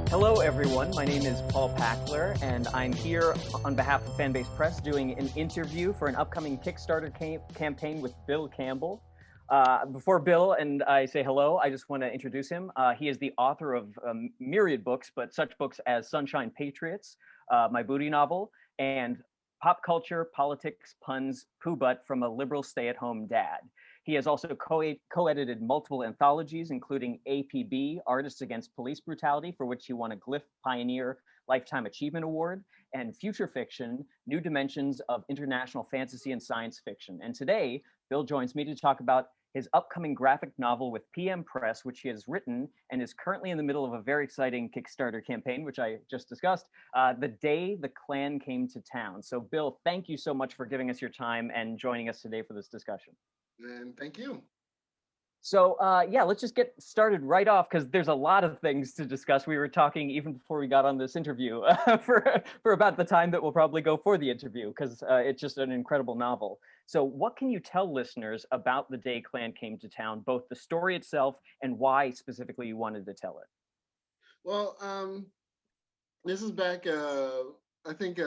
Hello, everyone. My name is Paul Pakler, and I'm here on behalf of Fanbase Press doing an interview for an upcoming Kickstarter campaign with Bill Campbell. Before Bill and I say hello, I just want to introduce him. He is the author of myriad books, but such books as Sunshine Patriots, my booty novel, and Pop Culture, Politics, Puns, Pooh Butt from a Liberal Stay-at-Home Dad. He has also co-edited multiple anthologies, including APB, Artists Against Police Brutality, for which he won a Glyph Pioneer Lifetime Achievement Award, and Future Fiction, New Dimensions of International Fantasy and Science Fiction. And today, Bill joins me to talk about his upcoming graphic novel with PM Press, which he has written and is currently in the middle of a very exciting Kickstarter campaign, which I just discussed, The Day the Klan Came to Town. So Bill, thank you so much for giving us your time and joining us today for this discussion. And thank you. So yeah, let's just get started right off because there's a lot of things to discuss. We were talking even before we got on this interview for about the time that we'll probably go for the interview because it's just an incredible novel. So what can you tell listeners about The Day Klan Came to Town, both the story itself and why specifically you wanted to tell it? Well, this is back, I think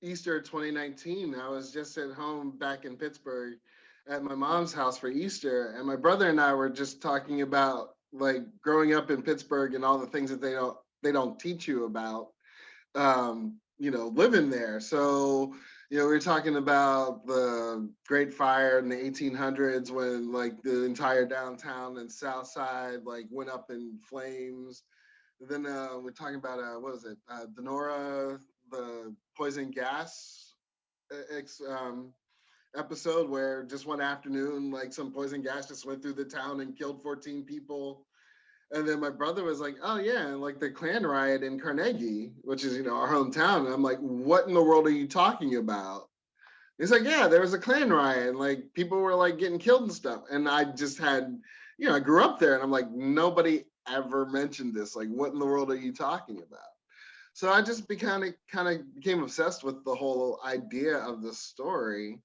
Easter 2019. I was just at home back in Pittsburgh at my mom's house for Easter, and my brother and I were just talking about like growing up in Pittsburgh and all the things that they don't teach you about, living there. So, we were talking about the Great Fire in the 1800s when like the entire downtown and South Side like went up in flames. And then we're talking about what was it, Denora, the poison gas episode where just one afternoon, like some poison gas just went through the town and killed 14 people. And then my brother was like, oh yeah, and like the Klan riot in Carnegie, which is, our hometown. And I'm like, what in the world are you talking about? He's like, yeah, there was a Klan riot and like people were like getting killed and stuff. And I just had, I grew up there and I'm like, nobody ever mentioned this. Like, what in the world are you talking about? So I just kind of became obsessed with the whole idea of the story.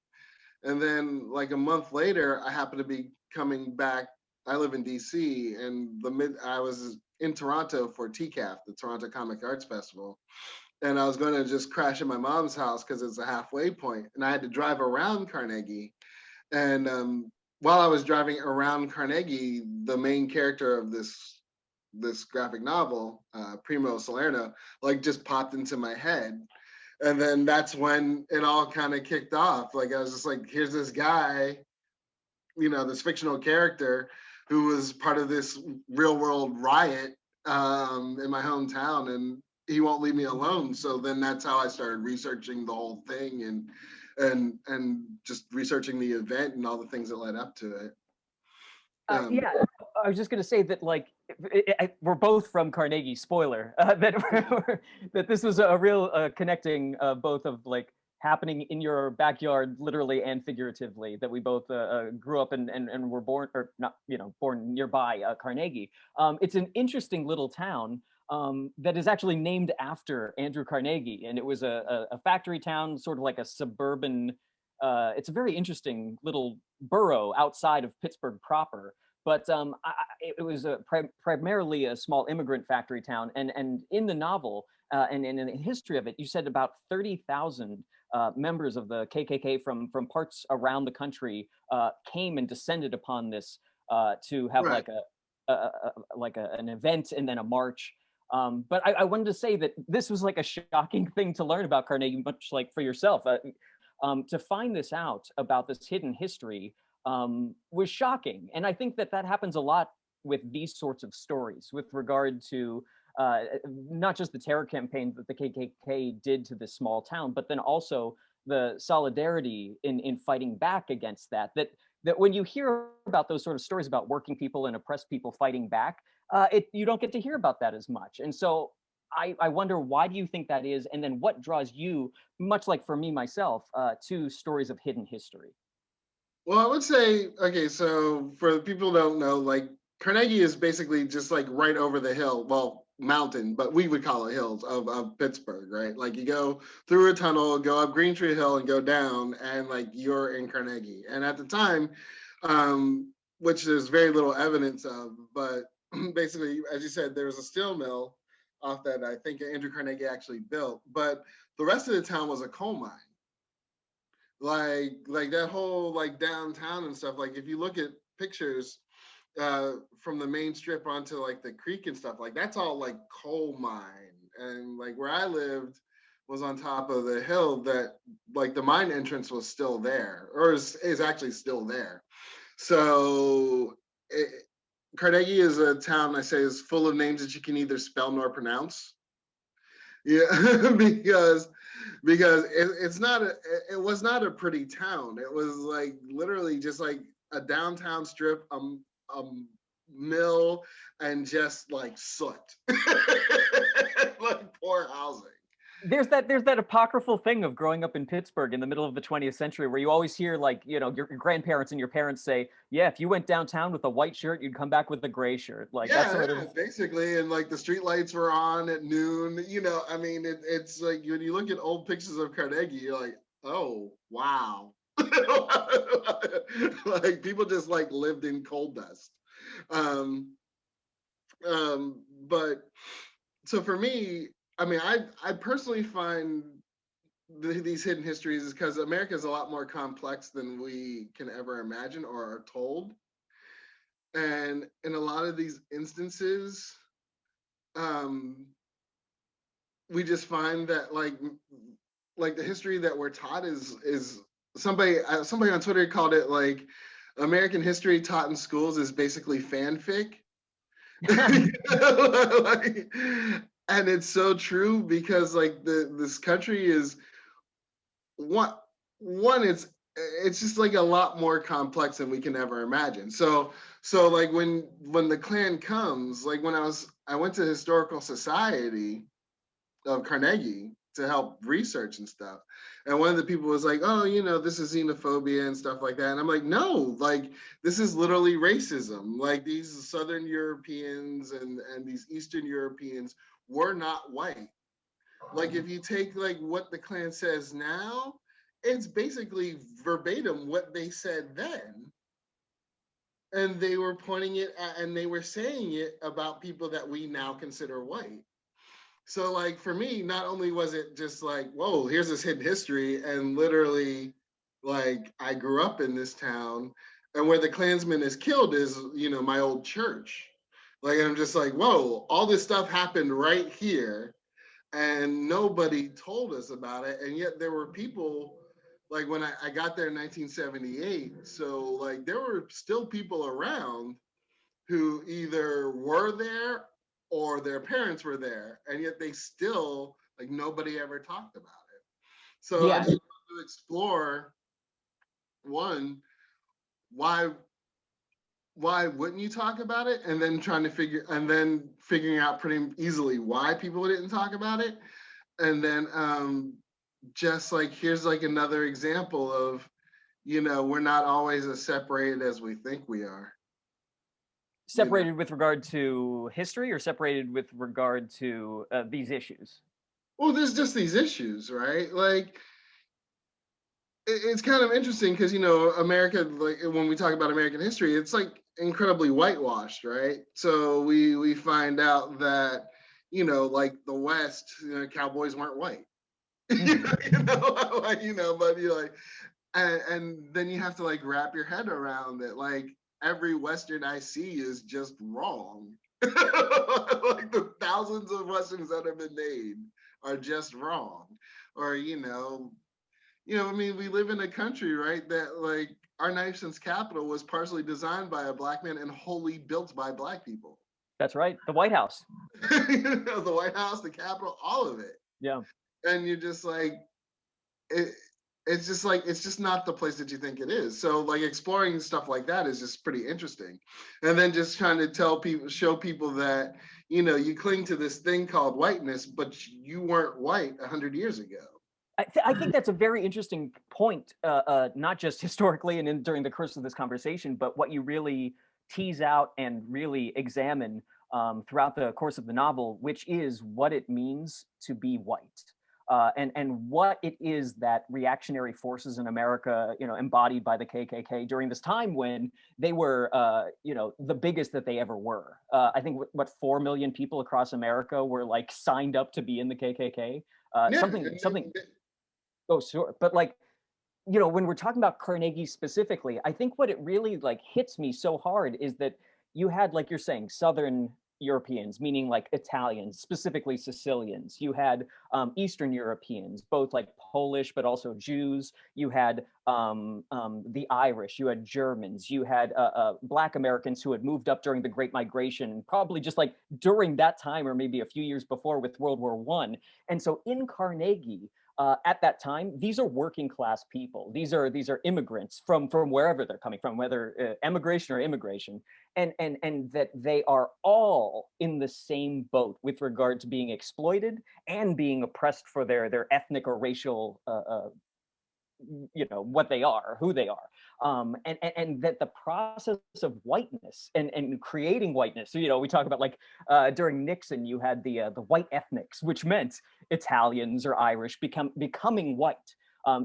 And then like a month later, I happened to be coming back. I live in DC and I was in Toronto for TCAF, the Toronto Comic Arts Festival. And I was going to just crash at my mom's house because it's a halfway point. And I had to drive around Carnegie. And while I was driving around Carnegie, the main character of this graphic novel, Primo Salerno, like just popped into my head. And then that's when it all kind of kicked off. Like, I was just like, here's this guy, this fictional character who was part of this real world riot in my hometown, and he won't leave me alone. So then that's how I started researching the whole thing and just researching the event and all the things that led up to it. Yeah, I was just going to say that, like, we're both from Carnegie. Spoiler that this was a real connecting both of like happening in your backyard, literally and figuratively. That we both grew up and were born, or not, born nearby Carnegie. It's an interesting little town that is actually named after Andrew Carnegie, and it was a factory town, sort of like a suburban. It's a very interesting little borough outside of Pittsburgh proper, but it was primarily a small immigrant factory town. And in the novel and in the history of it, you said about 30,000 members of the KKK from parts around the country came and descended upon this to have Right. an event and then a march. But I wanted to say that this was like a shocking thing to learn about Carnegie, much like for yourself. To find this out about this hidden history was shocking. And I think that happens a lot with these sorts of stories with regard to not just the terror campaign that the KKK did to this small town, but then also the solidarity in fighting back against that when you hear about those sort of stories about working people and oppressed people fighting back, you don't get to hear about that as much. And so I wonder, why do you think that is? And then what draws you, much like for me myself, to stories of hidden history? Well, I would say, okay, so for the people who don't know, like Carnegie is basically just like right over the hill, well, mountain, but we would call it hills of Pittsburgh, right? Like you go through a tunnel, go up Green Tree Hill and go down, and like you're in Carnegie. And at the time, which there's very little evidence of. But basically, as you said, there was a steel mill off that I think Andrew Carnegie actually built, but the rest of the town was a coal mine. Like that whole like downtown and stuff. Like if you look at pictures from the main strip onto like the creek and stuff, like that's all like coal mine. And like where I lived was on top of the hill that like the mine entrance was still there, or is actually still there. So Carnegie is a town I say is full of names that you can neither spell nor pronounce. Yeah, because it's not it was not a pretty town. It was like literally just like a downtown strip, a mill, and just like soot, like poor housing. There's that apocryphal thing of growing up in Pittsburgh in the middle of the 20th century where you always hear like, you know, your grandparents and your parents say, yeah, if you went downtown with a white shirt, you'd come back with a gray shirt. Like Yeah, that sort of basically, and like the street lights were on at noon. You know, I mean, it's like when you look at old pictures of Carnegie, you're like, oh wow, like people just like lived in coal dust. Um, but so for me, I mean, I personally find these hidden histories is because America is a lot more complex than we can ever imagine or are told. And in a lot of these instances, we just find that like the history that we're taught is somebody on Twitter called it like American history taught in schools is basically fanfic. Like, and it's so true because like this country is one it's just like a lot more complex than we can ever imagine. So like when the Klan comes, like when I went to Historical Society of Carnegie to help research and stuff. And one of the people was like, oh, you know, this is xenophobia and stuff like that. And I'm like, no, like this is literally racism. Like these Southern Europeans and these Eastern Europeans were not white. Like if you take like what the Klan says now, it's basically verbatim what they said then. And they were pointing it at, and they were saying it about people that we now consider white. So like for me, not only was it just like, whoa, here's this hidden history, and literally like I grew up in this town, and where the Klansman is killed is, you know, my old church. Like I'm just like, whoa, all this stuff happened right here, and nobody told us about it. And yet there were people like when I got there in 1978, so like there were still people around who either were there or their parents were there, and yet they still like nobody ever talked about it. So I yeah. just wanted to explore one, why wouldn't you talk about it, and then figuring out pretty easily why people didn't talk about it, and then just like here's like another example of, you know, we're not always as separated as we think we are. Separated with regard to history or separated with regard to these issues? Well, there's just these issues, right? Like it's kind of interesting because, you know, America, like when we talk about American history, it's like incredibly whitewashed, right? So we find out that, you know, like the West, you know, cowboys weren't white. You know, like, you know, but you like, and then you have to like wrap your head around it. Like every Western I see is just wrong. Like the thousands of Westerns that have been made are just wrong. Or, I mean, we live in a country, right, that like our nation's capital was partially designed by a Black man and wholly built by Black people. That's right. The White House. The White House, the Capitol, all of it. Yeah. And you're just like, it's just like, it's just not the place that you think it is. So like exploring stuff like that is just pretty interesting. And then just trying to show people that, you know, you cling to this thing called whiteness, but you weren't white 100 years ago. I think that's a very interesting point, not just historically and during the course of this conversation, but what you really tease out and really examine throughout the course of the novel, which is what it means to be white. and what it is that reactionary forces in America, embodied by the KKK during this time when they were, the biggest that they ever were. I think what 4 million people across America were like signed up to be in the KKK. Yeah, Something. Oh, sure, but like, when we're talking about Carnegie specifically, I think what it really like hits me so hard is that you had, like you're saying, Southern Europeans, meaning like Italians, specifically Sicilians. You had Eastern Europeans, both like Polish, but also Jews. You had the Irish, you had Germans, you had Black Americans who had moved up during the Great Migration, probably just like during that time or maybe a few years before with World War I. And so in Carnegie, at that time, these are working class people. These are immigrants from wherever they're coming from, whether emigration or immigration, and that they are all in the same boat with regard to being exploited and being oppressed for their ethnic or racial what they are, who they are, and that the process of whiteness and creating whiteness. So, we talk about like during Nixon, you had the white ethnics, which meant Italians or Irish becoming white.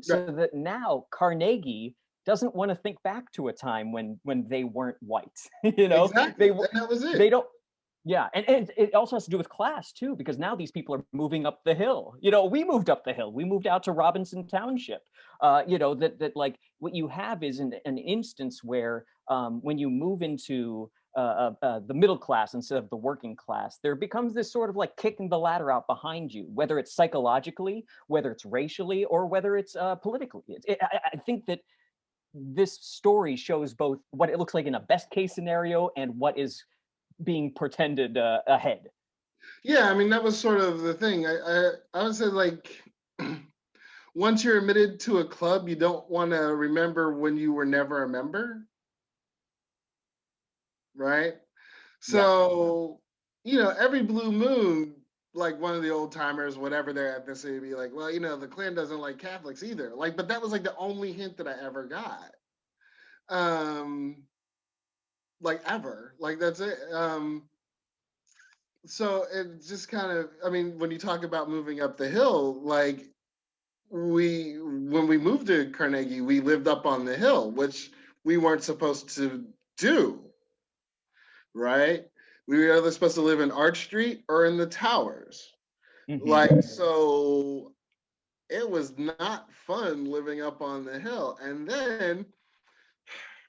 So that now Carnegie doesn't want to think back to a time when they weren't white. Exactly. And that was it. They don't. Yeah, and it also has to do with class too, because now these people are moving up the hill. We moved up the hill. We moved out to Robinson Township. That like what you have is an instance where when you move into the middle class instead of the working class, there becomes this sort of like kicking the ladder out behind you, whether it's psychologically, whether it's racially, or whether it's politically. I think that this story shows both what it looks like in a best case scenario and what is being pretended ahead. Yeah, I mean, that was sort of the thing. I would say, like, once you're admitted to a club, you don't want to remember when you were never a member, right? So, every blue moon, like one of the old timers, whatever their ethnicity, be like, well, the Klan doesn't like Catholics either. Like, but that was like the only hint that I ever got. Like ever, like that's it. So it just kind of, I mean, when you talk about moving up the hill, like when we moved to Carnegie, we lived up on the hill, which we weren't supposed to do, right? We were either supposed to live in Arch Street or in the towers. Mm-hmm. Like, so it was not fun living up on the hill. And then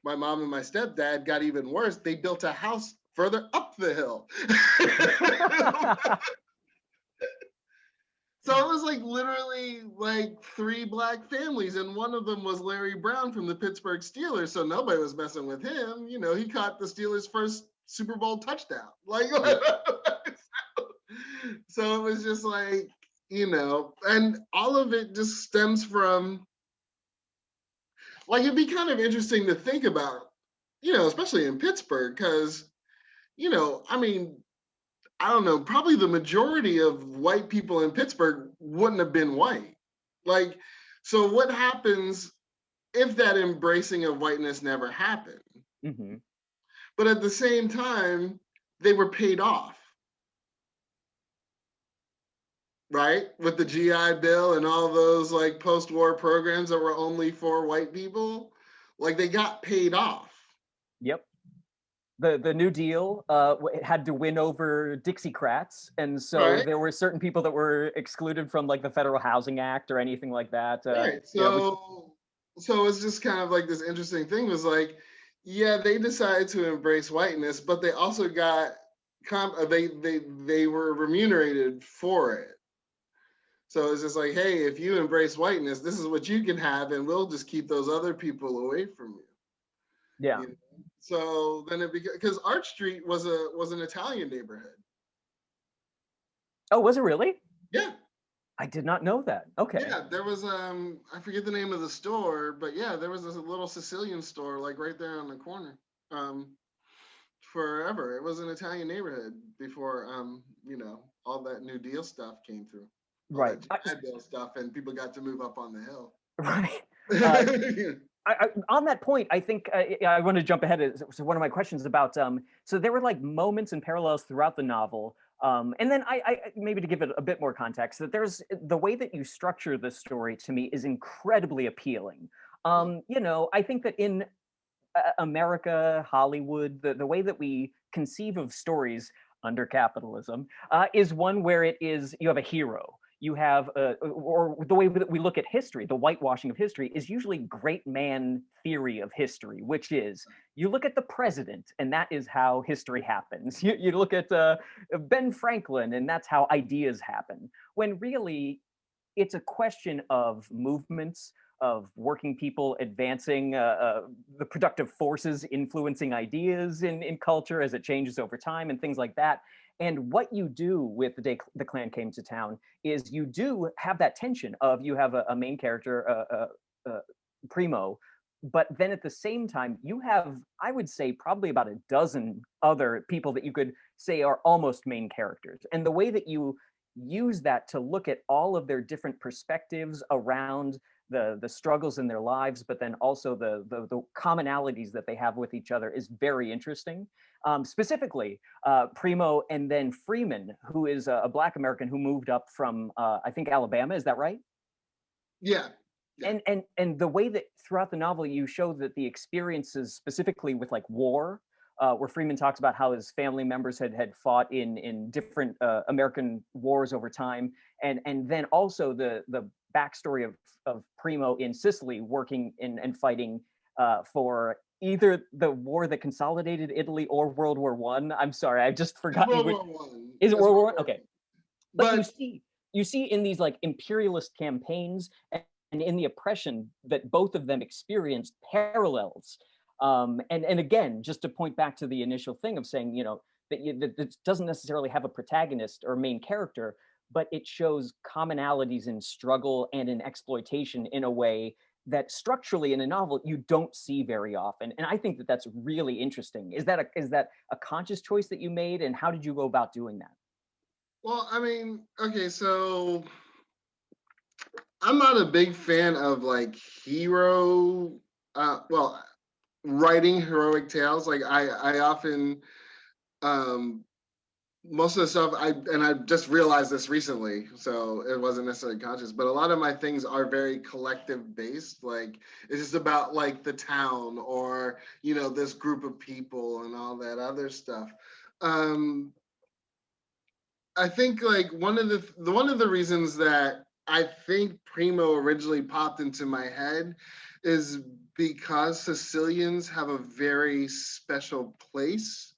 my mom and my stepdad got even worse. They built a house further up the hill. So it was like literally like 3 Black families, and one of them was Larry Brown from the Pittsburgh Steelers. So nobody was messing with him. He caught the Steelers' first Super Bowl touchdown. Like, so it was just like, and all of it just stems from, like, it'd be kind of interesting to think about, especially in Pittsburgh, because, I mean, I don't know, probably the majority of white people in Pittsburgh wouldn't have been white. Like, so what happens if that embracing of whiteness never happened? Mm-hmm. But at the same time, they were paid off, right? With the GI Bill and all those like post-war programs that were only for white people, like they got paid off. Yep. The New Deal had to win over Dixiecrats, and so there were certain people that were excluded from like the Federal Housing Act or anything like that. Right. So it's just kind of like this interesting thing was like, yeah, they decided to embrace whiteness, but they also got they were remunerated for it. So it's just like, hey, if you embrace whiteness, this is what you can have, and we'll just keep those other people away from you. Yeah. So then because Arch Street was an Italian neighborhood. Oh, was it really? Yeah. I did not know that. Okay. Yeah, there was I forget the name of the store, but yeah, there was this little Sicilian store like right there on the corner. Forever. It was an Italian neighborhood before all that New Deal stuff came through. Right. That Bill stuff, and people got to move up on the hill. Right. On that point, I think I want to jump ahead to one of my questions about. So there were like moments and parallels throughout the novel And then maybe to give it a bit more context, that there's the way that you structure this story to me is incredibly appealing. You know, I think that in America, Hollywood, the way that we conceive of stories under capitalism is one where it is you have a hero. You have, or the way that we look at history, the whitewashing of history is usually great man theory of history, which is you look at the president and that is how history happens. You look at Ben Franklin and that's how ideas happen. When really it's a question of movements, of working people advancing the productive forces influencing ideas in culture as it changes over time and things like that. And what you do with the day the Klan came to town is you do have that tension of you have a main character, Primo, but then at the same time you have, I would say, probably about a dozen other people that you could say are almost main characters. And the way that you use that to look at all of their different perspectives around the struggles in their lives, but then also the commonalities that they have with each other is very interesting. Specifically, Primo and then Freeman, who is a Black American who moved up from I think Alabama. Is that right? Yeah. Yeah. And the way that throughout the novel you show that the experiences specifically with like war, where Freeman talks about how his family members had fought in different American wars over time, and then also the backstory of Primo in Sicily working in and fighting for either the war that consolidated Italy or World War One. I'm sorry, I've just forgotten World which. War One. Is it It's World War World One? War Okay, but But you see in these like imperialist campaigns and in the oppression that both of them experienced parallels. And again, just to point back to the initial thing of saying, you know, that it doesn't necessarily have a protagonist or main character, but it shows commonalities in struggle and in exploitation in a way that structurally in a novel you don't see very often. And I think that that's really interesting. Is that a conscious choice that you made, and how did you go about doing that? well, I mean, okay, so I'm not a big fan of like hero well, writing heroic tales. Like I often um most of the stuff I just realized this recently, so it wasn't necessarily conscious, but a lot of my things are very collective based. Like it's just about like the town or this group of people and all that other stuff. Um I think like one of the reasons that I think Primo originally popped into my head is because Sicilians have a very special place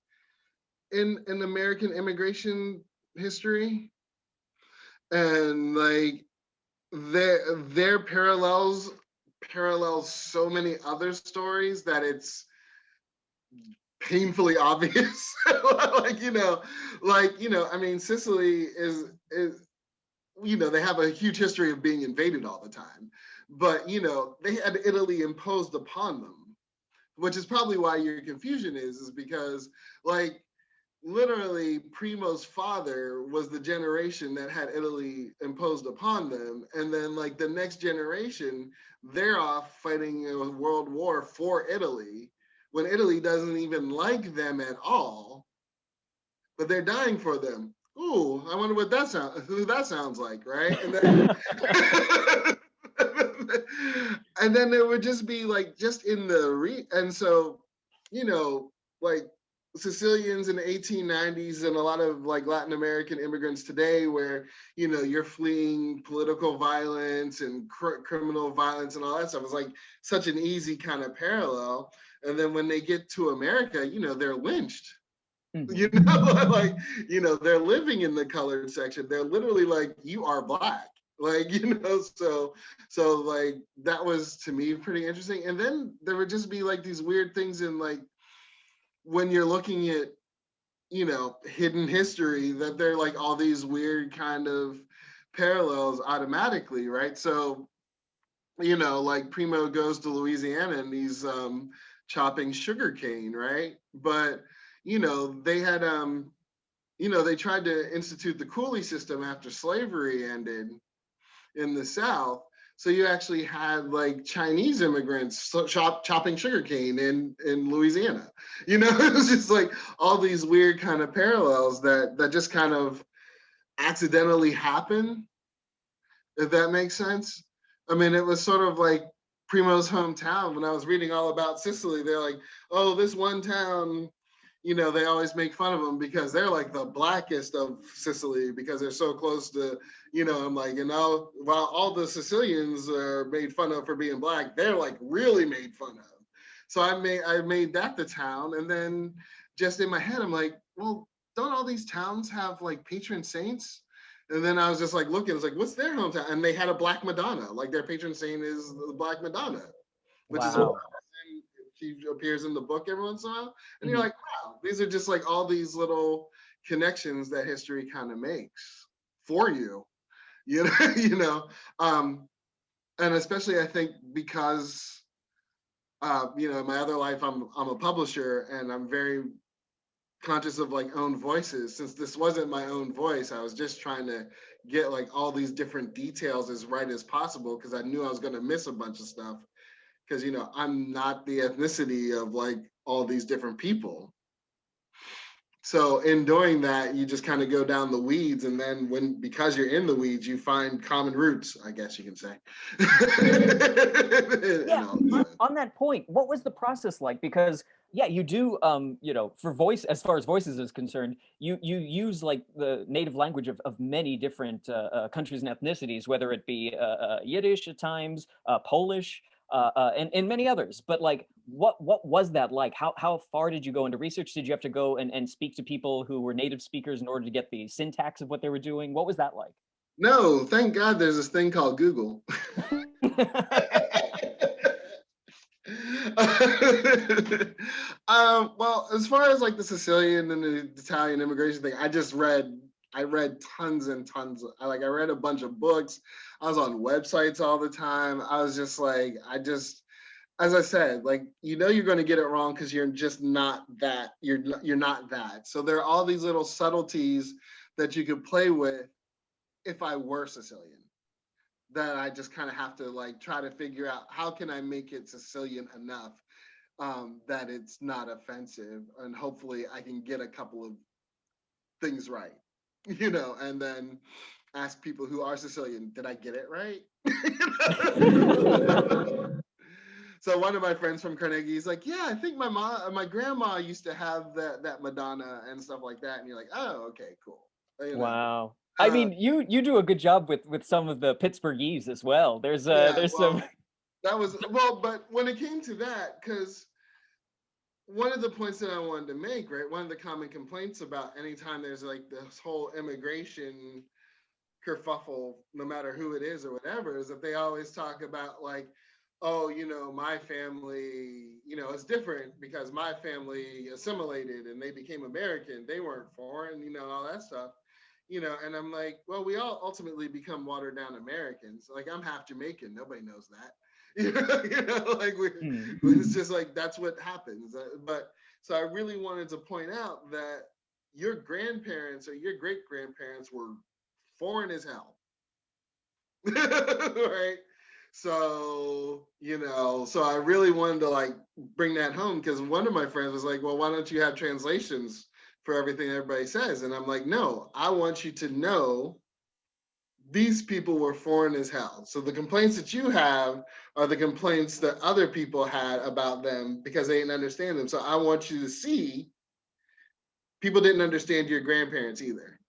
in American immigration history, and like their parallels so many other stories that it's painfully obvious. I mean, Sicily is they have a huge history of being invaded all the time, but they had Italy imposed upon them, which is probably why your confusion is because like literally Primo's father was the generation that had Italy imposed upon them, and then like the next generation they're off fighting a world war for Italy when Italy doesn't even like them at all, but they're dying for them. Ooh, I wonder who that sounds like, right? And then and then it would just be like just in the and so like Sicilians in the 1890s and a lot of like Latin American immigrants today where you're fleeing political violence and criminal violence and all that stuff. It's like such an easy kind of parallel. And then when they get to America, they're lynched. Mm-hmm. Like they're living in the colored section. They're literally like, you are Black, like so like that was to me pretty interesting. And then there would just be like these weird things in like when you're looking at hidden history, that they're like all these weird kind of parallels automatically, right? So like Primo goes to Louisiana and he's chopping sugar cane, right? But they had they tried to institute the coolie system after slavery ended in the South, So you actually had like Chinese immigrants chopping sugarcane in Louisiana. You know, it was just like all these weird kind of parallels that just kind of accidentally happen, if that makes sense. I mean, it was sort of like Primo's hometown. When I was reading all about Sicily, they're like, oh, this one town, you know, they always make fun of them because they're like the blackest of Sicily because they're so close to, you know, I'm like, while all the Sicilians are made fun of for being black, they're like really made fun of. So I made that the town. And then just in my head, I'm like, well, don't all these towns have like patron saints? And then I was just like looking, I was like, what's their hometown? And they had a Black Madonna. Like their patron saint is the Black Madonna, which is what she appears in the book every once in a while. And you're like, wow, these are just like all these little connections that history kind of makes for you, you know, you know. And especially I think because, you know, in my other life, I'm a publisher and I'm very conscious of like own voices. Since this wasn't my own voice, I was just trying to get like all these different details as right as possible because I knew I was going to miss a bunch of stuff because, you know, I'm not the ethnicity of like all these different people. So in doing that, you just kind of go down the weeds, and then because you're in the weeds, you find common roots, I guess you can say. Yeah, on that point, what was the process like? Because yeah, you do, you know, for voice, as far as voices is concerned, you use like the native language of many different countries and ethnicities, whether it be Yiddish at times, Polish, and many others. But like, what was that like? How far did you go into research? Did you have to go and speak to people who were native speakers in order to get the syntax of what they were doing? What was that like? No, thank God there's this thing called Google. Well, as far as like the Sicilian and the Italian immigration thing, I read tons and tons. I read a bunch of books. I was on websites all the time. I was just like, as I said, like, you know, you're going to get it wrong because you're just not that. You're not that. So there are all these little subtleties that you could play with if I were Sicilian, that I just kind of have to like try to figure out how can I make it Sicilian enough that it's not offensive, and hopefully I can get a couple of things right, you know, and then ask people who are Sicilian, did I get it right? So one of my friends from Carnegie, he's like, yeah, I think my grandma used to have that Madonna and stuff like that, and you're like, oh, okay, cool. You know? Wow. I mean, you do a good job with some of the Pittsburghese as well. There's some. That was but when it came to that, because one of the points that I wanted to make, right, one of the common complaints about anytime there's like this whole immigration kerfuffle, no matter who it is or whatever, is that they always talk about like, oh, you know, my family, you know, it's different because my family assimilated and they became American. They weren't foreign, you know, all that stuff. You know, and I'm like, well, we all ultimately become watered down Americans. Like, I'm half Jamaican. Nobody knows that. You know, like it's just like that's what happens. But so I really wanted to point out that your grandparents or your great grandparents were foreign as hell, right? So, you know, so I really wanted to like bring that home because one of my friends was like, well, why don't you have translations for everything everybody says? And I'm like, no, I want you to know these people were foreign as hell. So the complaints that you have are the complaints that other people had about them because they didn't understand them. So I want you to see people didn't understand your grandparents either.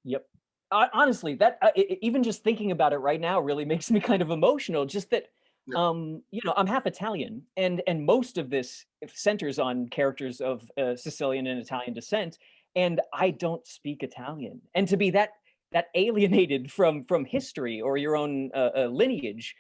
Yep. Honestly, that even just thinking about it right now really makes me kind of emotional. Just that, you know, I'm half Italian, and most of this centers on characters of Sicilian and Italian descent, and I don't speak Italian, and to be that alienated from history or your own lineage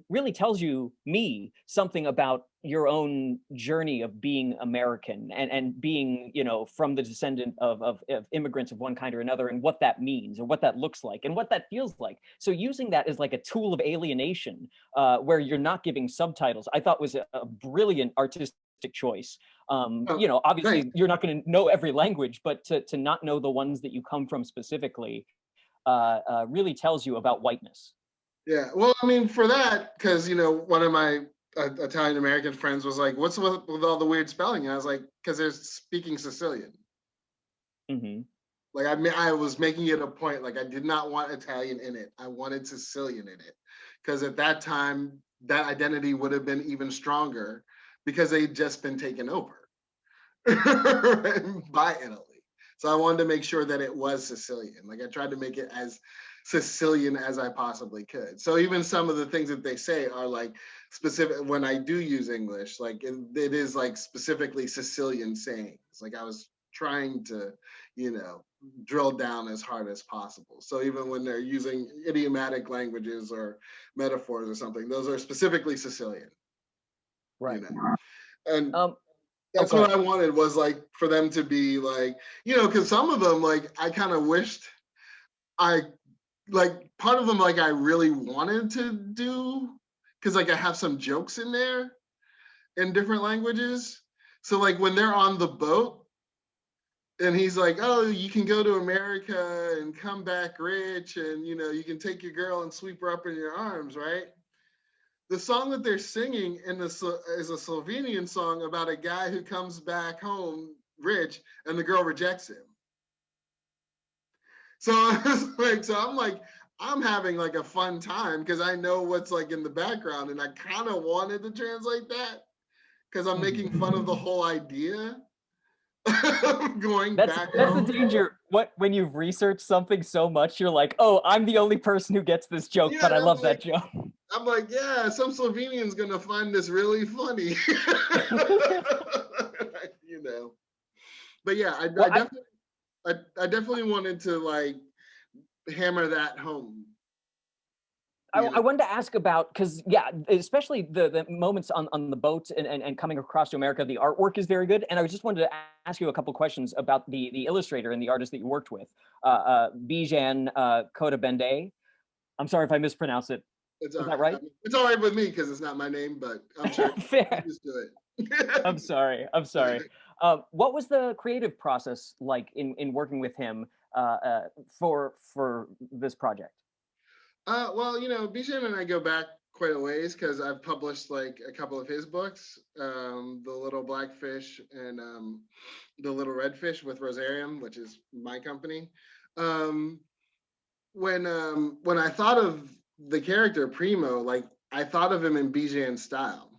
really tells me something about your own journey of being American and being, you know, from the descendant of immigrants of one kind or another, and what that means or what that looks like and what that feels like. So using that as like a tool of alienation where you're not giving subtitles, I thought was a brilliant artistic choice. You know, obviously you're not going to know every language, but to not know the ones that you come from specifically really tells you about whiteness. Yeah, well, I mean, for that, because one of my Italian American friends was like, "What's with all the weird spelling?" And I was like, "Because they're speaking Sicilian." Mm-hmm. Like I was making it a point. Like I did not want Italian in it. I wanted Sicilian in it, because at that time that identity would have been even stronger because they'd just been taken over by Italy. So I wanted to make sure that it was Sicilian. Like I tried to make it as Sicilian as I possibly could. So even some of the things that they say are like specific when I do use English, like it is like specifically Sicilian sayings. Like I was trying to, drill down as hard as possible. So even when they're using idiomatic languages or metaphors or something, those are specifically Sicilian. Right. And Oh, that's what I wanted, was like for them to be like, because some of them, like I kind of wished I like part of them, like I really wanted to do, because like I have some jokes in there in different languages. So like when they're on the boat and he's like, "Oh, you can go to America and come back rich, and you can take your girl and sweep her up in your arms," right? The song that they're singing is a Slovenian song about a guy who comes back home rich and the girl rejects him. So I'm like, I'm having like a fun time because I know what's like in the background, and I kind of wanted to translate that because I'm making fun of the whole idea of going back That's the home. danger. When you've researched something so much, you're like, oh, I'm the only person who gets this joke, Yeah, but I and love that joke. I'm like, yeah, some Slovenian's gonna find this really funny. you know. But yeah, Well, I definitely wanted to like hammer that home. I wanted to ask about, because yeah, especially the moments on the boat and coming across to America, the artwork is very good. And I just wanted to ask you a couple questions about the illustrator and the artist that you worked with, Bijan Kodabende. I'm sorry if I mispronounced it. It's Is all that right. right? It's all right with me because it's not my name, but I'm sure Fair. you just do I'm it. sorry. I'm sorry. What was the creative process like in working with him for this project? Well, Bijan and I go back quite a ways because I've published like a couple of his books, The Little Black Fish and The Little Red Fish with Rosarium, which is my company. Um, when I thought of the character Primo, like I thought of him in Bijan's style.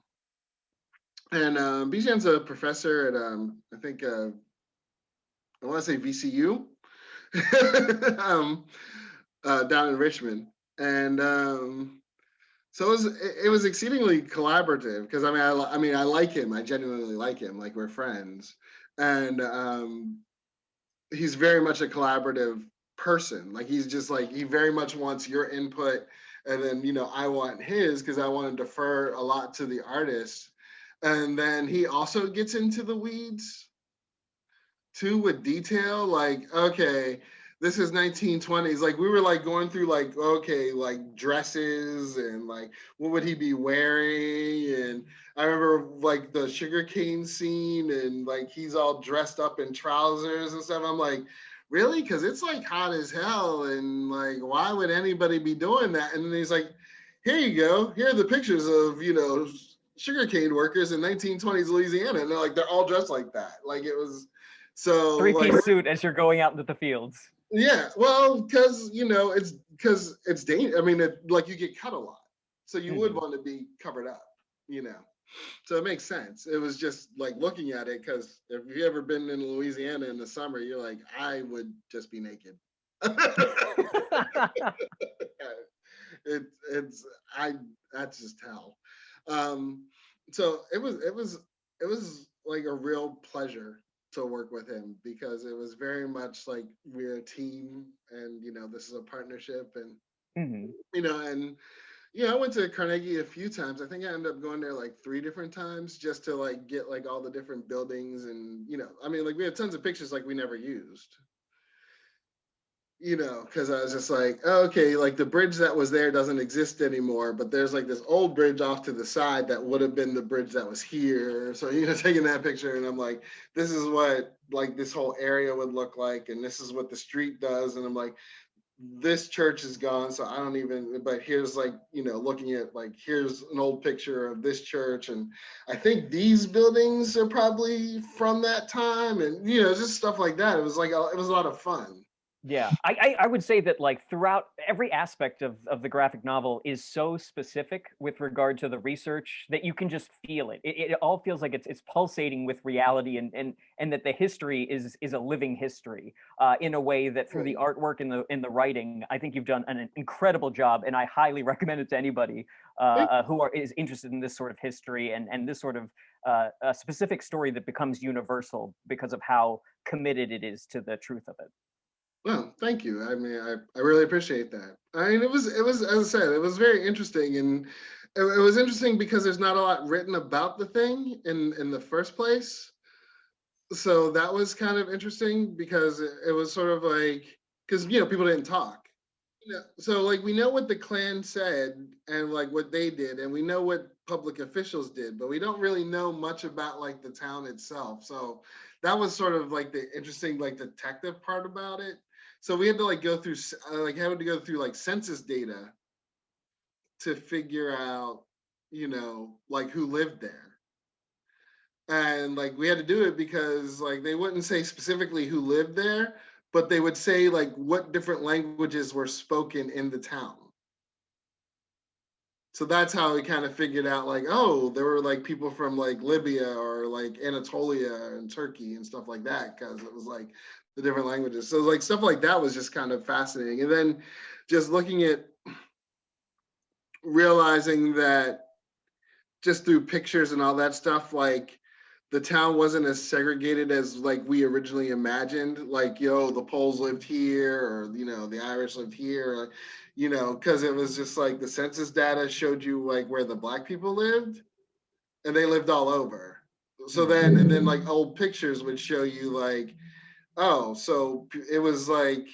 And Bijan's a professor at I think I want to say VCU down in Richmond, and so it was exceedingly collaborative because I mean I like him, I genuinely like him, like we're friends, and he's very much a collaborative person. Like he's just like he very much wants your input, and then I want his because I want to defer a lot to the artist, and then he also gets into the weeds too with detail. Like okay, this is 1920s. Like we were like going through like okay, like dresses and like what would he be wearing, and I remember like the sugarcane scene and like he's all dressed up in trousers and stuff. I'm like, really? Because it's like hot as hell, and like why would anybody be doing that? And then he's like, here you go. Here are the pictures of sugarcane workers in 1920s Louisiana, and they're all dressed like that. Like it was so like Three-piece suit as you're going out into the fields. yeah, well, it's dangerous. I mean, like you get cut a lot, so you would want to be covered up, you know. So it makes sense. It was just like looking at it because if you've ever been in Louisiana in the summer, you're like, I would just be naked. It's that's just hell. Um, so it was like a real pleasure to work with him because it was very much like we're a team, and this is a partnership, and and I went to Carnegie a few times. I think I ended up going there like 3 different times just to like get like all the different buildings, and I mean like we had tons of pictures like we never used. Because I was just like, oh, okay, like the bridge that was there doesn't exist anymore, but there's like this old bridge off to the side that would have been the bridge that was here. So, taking that picture, and I'm like, this is what like this whole area would look like, and this is what the street does. And I'm like, this church is gone, so I don't even, but here's like, looking at like, here's an old picture of this church. And I think these buildings are probably from that time. And, just stuff like that. It was like, it was a lot of fun. Yeah, I would say that like throughout every aspect of the graphic novel is so specific with regard to the research that you can just feel it. It all feels like it's pulsating with reality, and that the history is a living history in a way that through the artwork and the writing, I think you've done an incredible job, and I highly recommend it to anybody who is interested in this sort of history and this sort of a specific story that becomes universal because of how committed it is to the truth of it. Well, thank you. I mean, I really appreciate that. I mean, it was, as I said, it was very interesting, and it was interesting because there's not a lot written about the thing in the first place. So that was kind of interesting because it was sort of like, because people didn't talk. So like we know what the Klan said and like what they did, and we know what public officials did, but we don't really know much about like the town itself. So that was sort of like the interesting like detective part about it. So we had to like go through had to go through like census data to figure out, like who lived there. And like we had to do it because like they wouldn't say specifically who lived there, but they would say like what different languages were spoken in the town. So that's how we kind of figured out like, oh, there were like people from like Libya or like Anatolia and Turkey and stuff like that, because it was like the different languages. So like stuff like that was just kind of fascinating. And then just looking at realizing that just through pictures and all that stuff, like the town wasn't as segregated as like we originally imagined. Like, the Poles lived here, or the Irish lived here, because it was just like the census data showed you like where the Black people lived, and they lived all over. So then, and then like old pictures would show you like, oh, so it was like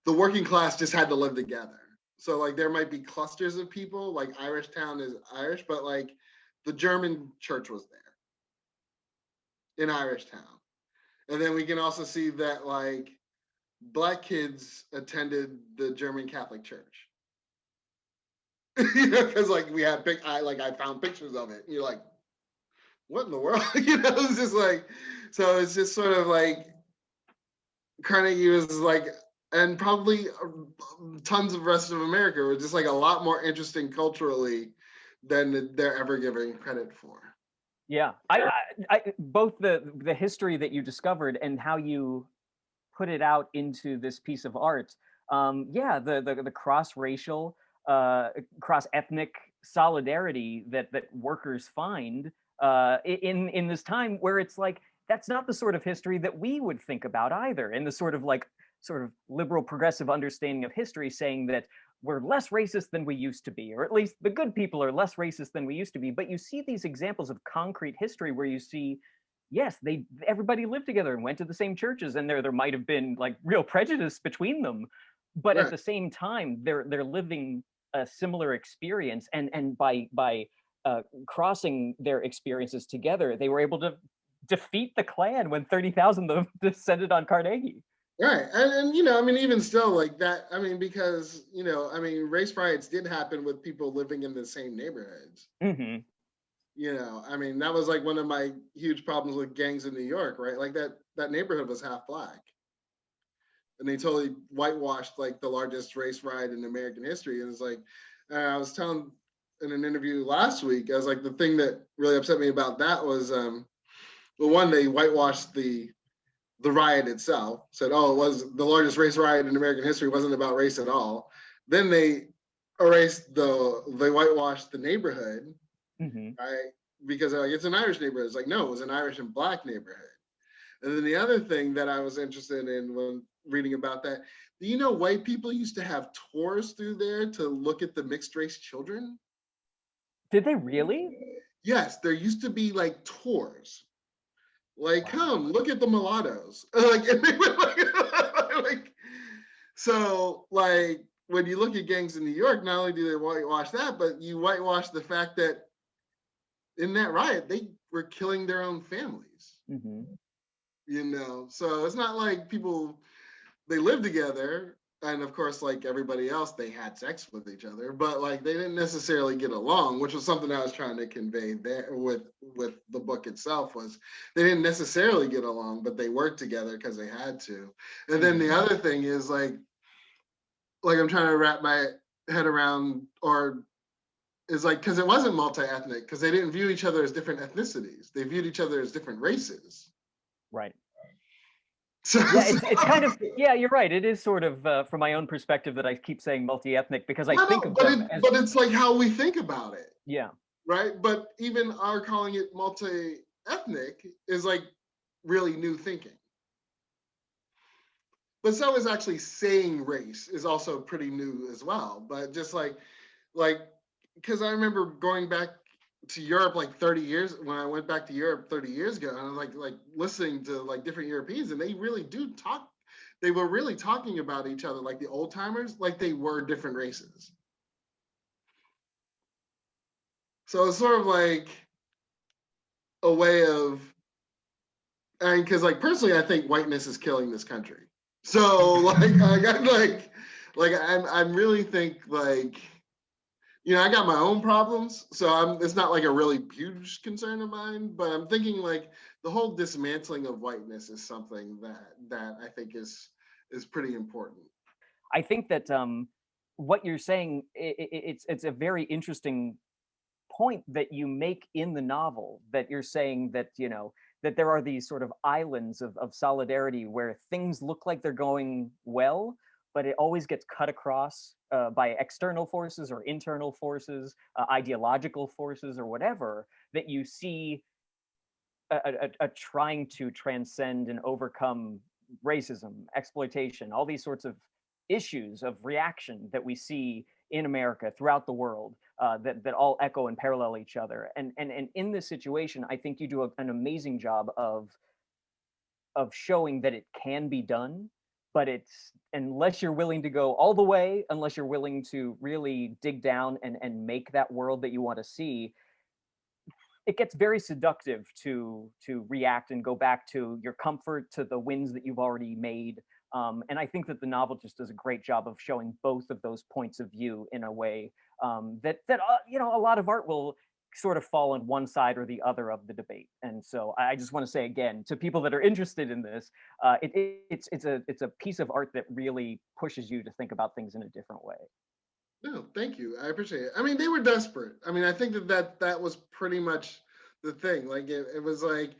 the working class just had to live together. So like there might be clusters of people, like Irish Town is Irish, but like the German church was there in Irish Town. And then we can also see that like Black kids attended the German Catholic Church. Because like we had I found pictures of it. And you're like, what in the world? It's just like, so it's just sort of like Carnegie was like, and probably tons of rest of America were just like a lot more interesting culturally than they're ever given credit for. Yeah, I both the history that you discovered and how you put it out into this piece of art. Yeah, the cross-racial, cross-ethnic solidarity that workers find in this time where it's like that's not the sort of history that we would think about either, in the sort of liberal progressive understanding of history, saying that we're less racist than we used to be, or at least the good people are less racist than we used to be. But you see these examples of concrete history where you see, yes, everybody lived together and went to the same churches, and there might have been like real prejudice between them, but at Right. the same time, they're living a similar experience, and by crossing their experiences together, they were able to defeat the Klan when 30,000 of them descended on Carnegie. Right. And I mean, even still like that, I mean, because, I mean, race riots did happen with people living in the same neighborhoods. Mm-hmm. I mean, that was like one of my huge problems with gangs in New York, right? Like that neighborhood was half Black. And they totally whitewashed like the largest race riot in American history. And it's like, I was telling in an interview last week, I was like, the thing that really upset me about that was, well, one, they whitewashed the riot itself, said, oh, it was the largest race riot in American history, it wasn't about race at all. Then they they whitewashed the neighborhood, Mm-hmm. right? Because like, it's an Irish neighborhood. It's like, no, it was an Irish and Black neighborhood. And then the other thing that I was interested in when reading about that, do you know white people used to have tours through there to look at the mixed race children? Did they really? Yes, there used to be like tours. Like, Wow. come look at the mulattoes. Like, and they were like, so like when you look at gangs in New York, not only do they whitewash that, but you whitewash the fact that in that riot they were killing their own families. Mm-hmm. So it's not like people they live together, and of course, like everybody else, they had sex with each other, but like they didn't necessarily get along, which was something I was trying to convey there with the book itself. Was they didn't necessarily get along, but they worked together because they had to. And then the other thing is like I'm trying to wrap my head around, or is like, because it wasn't multi-ethnic, because they didn't view each other as different ethnicities, they viewed each other as different races. Right. So, yeah, it's kind of, yeah, you're right. It is sort of, from my own perspective, that I keep saying multi-ethnic, because I think of them as, but it's like how we think about it. Yeah. Right. But even our calling it multi-ethnic is like really new thinking. But so is actually saying race is also pretty new as well. But just like, because I remember going back to Europe like 30 years, when I went back to Europe 30 years ago, and I was like listening to like different Europeans, and they really do talk. They were really talking about each other, like the old timers, like they were different races. So it's sort of like a way of, and because like personally, I think whiteness is killing this country. So I'm really think like, you know, I got my own problems, so it's not like a really huge concern of mine, but I'm thinking like the whole dismantling of whiteness is something that I think is pretty important. I think that what you're saying, it's a very interesting point that you make in the novel, that you're saying that, you know, that there are these sort of islands of solidarity where things look like they're going well, but it always gets cut across by external forces or internal forces, ideological forces or whatever, that you see a trying to transcend and overcome racism, exploitation, all these sorts of issues of reaction that we see in America, throughout the world, that all echo and parallel each other. And in this situation, I think you do an amazing job of showing that it can be done, but it's, unless you're willing to go all the way, unless you're willing to really dig down and make that world that you want to see, it gets very seductive to react and go back to your comfort, to the wins that you've already made. And I think that the novel just does a great job of showing both of those points of view in a way that you know, a lot of art will sort of fall on one side or the other of the debate. And so I just want to say again to people that are interested in this, it's a piece of art that really pushes you to think about things in a different way. No, thank you. I appreciate it. I mean, they were desperate. I mean, I think that was pretty much the thing. Like it was like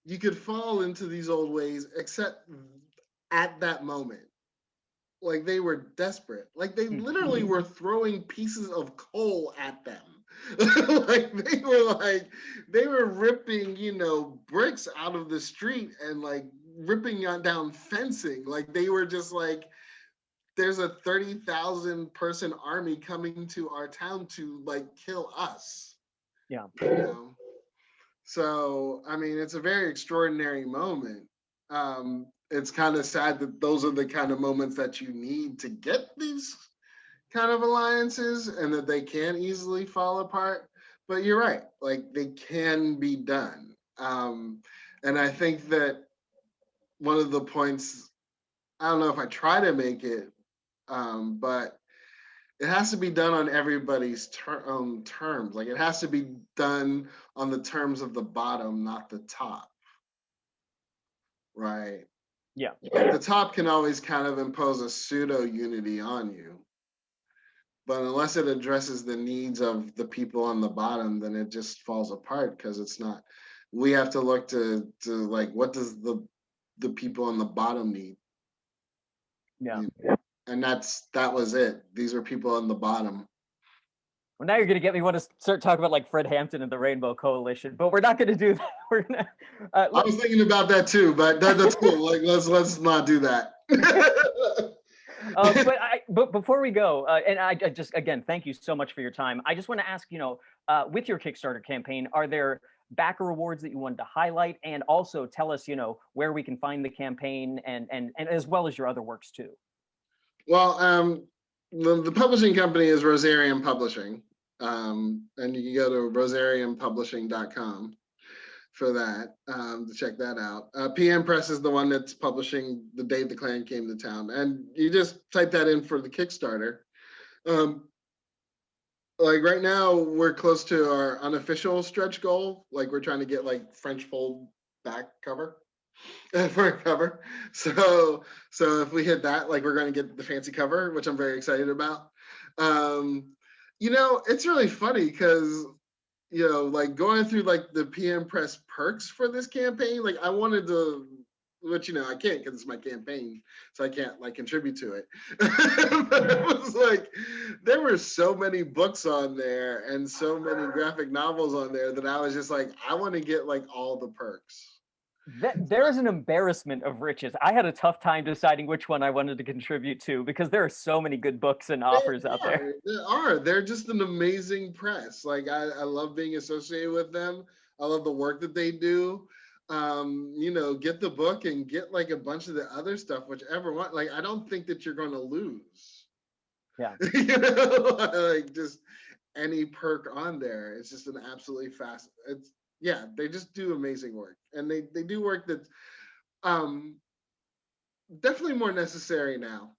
you could fall into these old ways, except at that moment. Like they were desperate. Like they literally were throwing pieces of coal at them. Like they were ripping, you know, bricks out of the street and like ripping down fencing. Like they were just like, there's a 30,000 person army coming to our town to like kill us. Yeah. You know? So, I mean, it's a very extraordinary moment. It's kind of sad that those are the kind of moments that you need to get these kind of alliances, and that they can easily fall apart. But you're right, like they can be done. And I think that one of the points, I don't know if I try to make it, but it has to be done on everybody's terms. Like it has to be done on the terms of the bottom, not the top. Right. Yeah. Like the top can always kind of impose a pseudo unity on you. But unless it addresses the needs of the people on the bottom, then it just falls apart, because it's not, we have to look to like, what does the people on the bottom need? Yeah. And that was it. These are people on the bottom. Well, now you're going to get me want to start talking about like Fred Hampton and the Rainbow Coalition, but we're not going to do that. We're gonna, I was thinking about that too, but that's cool. Like let's not do that. But before we go, and I just, again, thank you so much for your time. I just want to ask, you know, with your Kickstarter campaign, are there backer rewards that you wanted to highlight, and also tell us, you know, where we can find the campaign, and as well as your other works too? Well, the publishing company is Rosarium Publishing, and you can go to rosariumpublishing.com. for that, to check that out. PM Press is the one that's publishing The Day the Klan Came to Town. And you just type that in for the Kickstarter. Like right now, we're close to our unofficial stretch goal. Like we're trying to get like French fold back cover for a cover. So if we hit that, like we're going to get the fancy cover, which I'm very excited about. You know, it's really funny because, you know, like going through like the PM Press perks for this campaign, like I wanted to, which, you know, I can't because it's my campaign, so I can't like contribute to it. But it was like, there were so many books on there and so many graphic novels on there that I was just like, I want to get like all the perks. There is an embarrassment of riches. I had a tough time deciding which one I wanted to contribute to because there are so many good books and offers out there. They're just an amazing press. Like I love being associated with them. I love the work that they do. You know, get the book and get like a bunch of the other stuff, whichever one. Like I don't think that you're going to lose. Yeah. You know, like just any perk on there. It's just an absolutely fast. It's yeah, they just do amazing work, and they do work that's definitely more necessary now.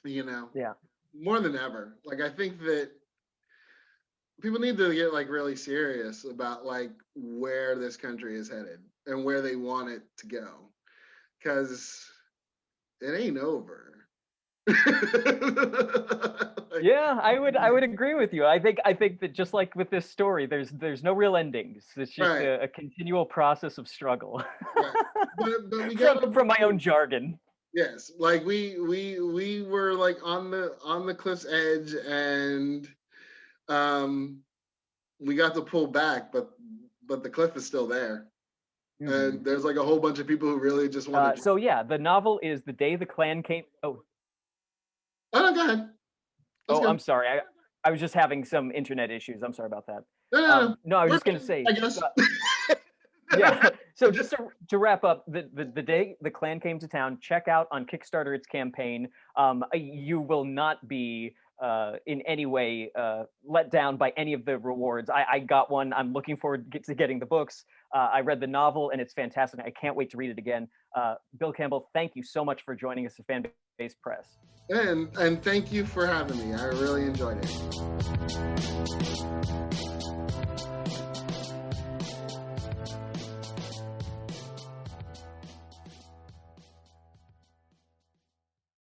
You know, yeah, more than ever. Like I think that people need to get like really serious about like where this country is headed and where they want it to go, because it ain't over. yeah, I would agree with you. I think that just like with this story, there's no real endings. It's just Right. a continual process of struggle. Right. But we got from my own jargon. Yes, like we were like on the cliff's edge, and we got to pull back, but the cliff is still there. Mm-hmm. And there's like a whole bunch of people who really just want to. So yeah, the novel is The Day the Klan Came. Oh, no, go ahead. I'm sorry. I was just having some internet issues. I'm sorry about that. No, I was just going to say. I guess. Yeah. So just to wrap up, the Day the Klan Came to Town, check out on Kickstarter its campaign. You will not be in any way let down by any of the rewards. I got one. I'm looking forward to getting the books. I read the novel and it's fantastic. I can't wait to read it again. Bill Campbell, thank you so much for joining us at Fanbase Press. And thank you for having me. I really enjoyed it.